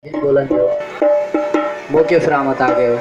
बोलन जो मौके फरामत आ गए हो।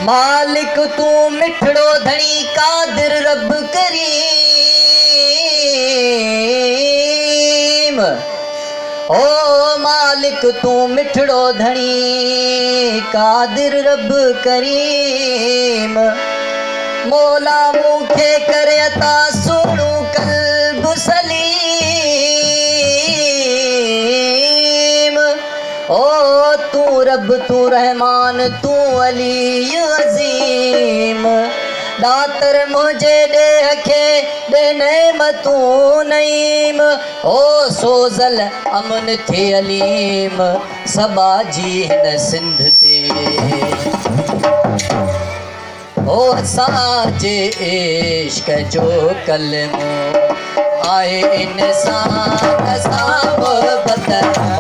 मालिक तू मिठड़ो धनी कादिर रब करीम। ओ मालिक तू मिठड़ो धनी कादिर रब करीम। मौला मूंखे करे अता सुणू कल्ब सलीम। ओ तू रब तू रहमान तू अली अज़ीम। दातर मुझे दे खे दे नेमतूं नईम। ओ सोज़ल अमन थे अलीम सबा जी हिन सिंध ते। ओ असांजे इश्क जो कलमो आए इंसान सां मोहब्बत।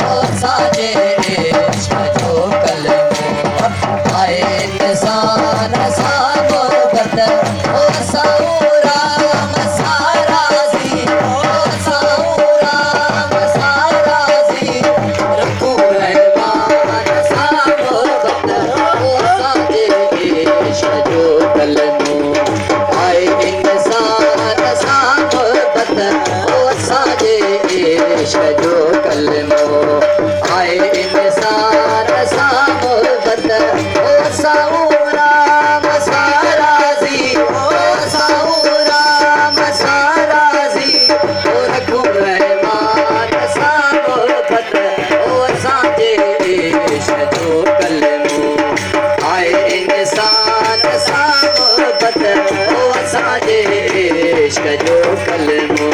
ओ असांजे इश्क जो कलमो आए इंसान सां मोहब्बत। ओ असां राम सां राज़ी। ओ असां राम सां राज़ी रखूं रहमान सां मोहब्बत। ओ असांजे इश्क जो कलमो आए इंसान सां मोहब्बत। ओ असांजे इश्क जो कलमो आए इंसान सां मोहब्बत। ओ असां राम सां राज़ी। ओ असां राम सां राज़ी ओ रखूं रहमान सां मोहब्बत। ओ असांजे इश्क जो कलमो आए इंसान सां मोहब्बत। ओ असांजे इश्क जो कलमो।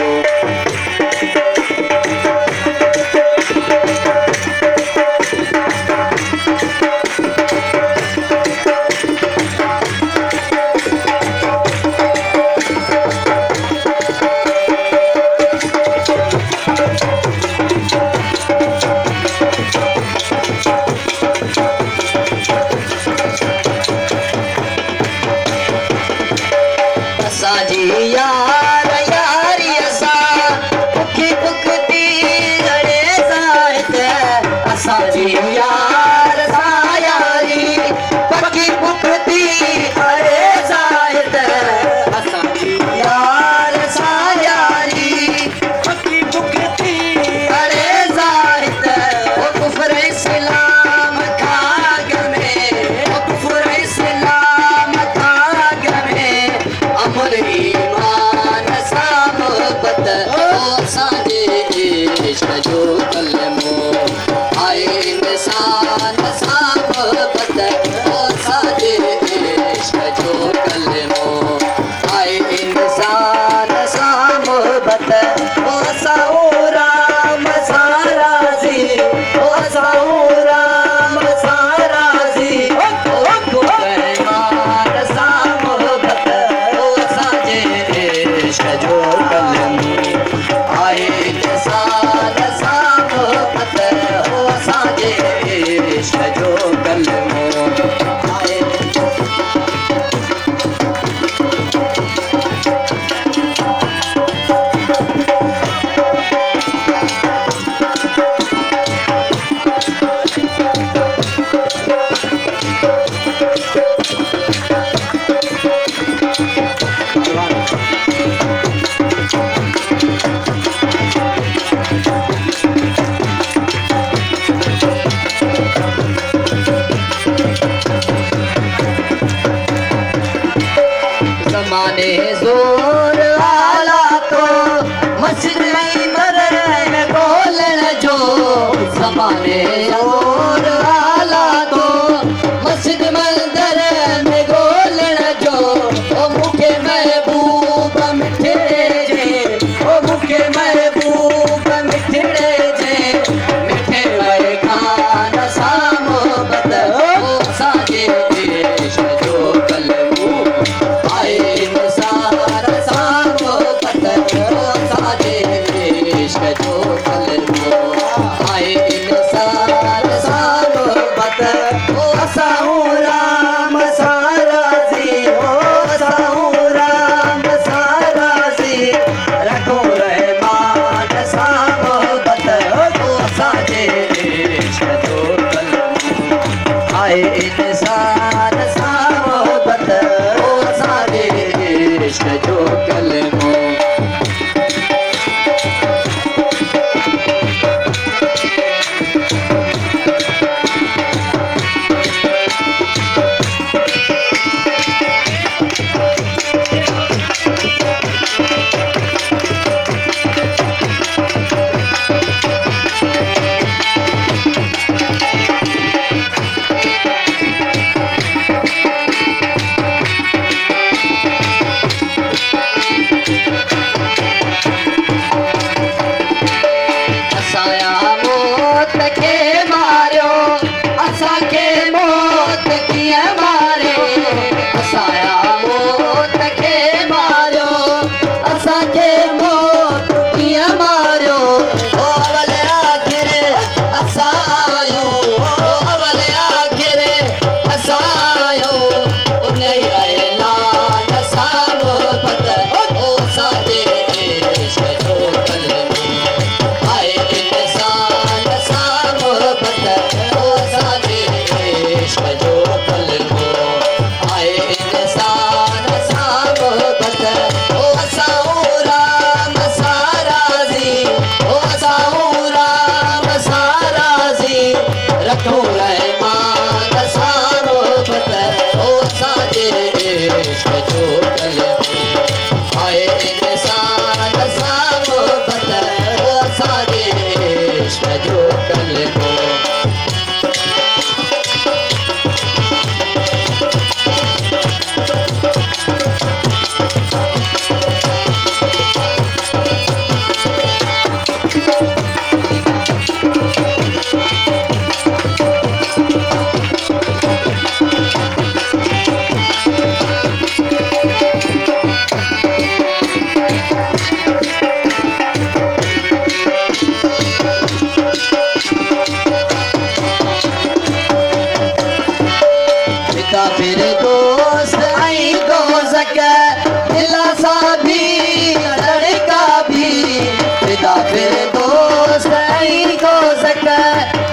मुसाफिर दोस्त आई को सका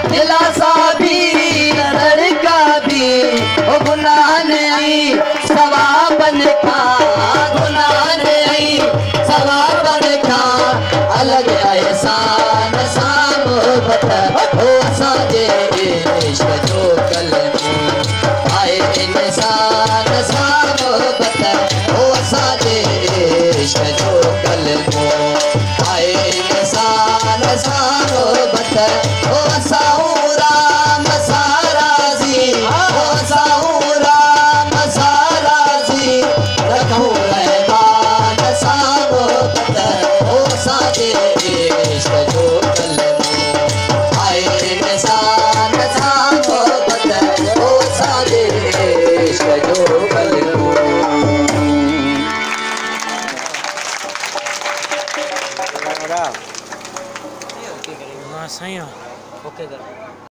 दिलासा भी नजर का भी ओ गुनाह नहीं सवाबन का गुनाह नहीं सवाबन का अलग एहसान सामोबत हो साजे इश्क जो कल आए इंसान सामोबत हो साजे इश्क जो कल आए इंसान सामोबत हो साऊरा मसाराजी हो साऊरा मसाराजी रखो रहमान सामोबत हो साजे इश्क जो कल आए इंसान सामोबत हो साजे इश्क जो कल हाँ सही है ओके कर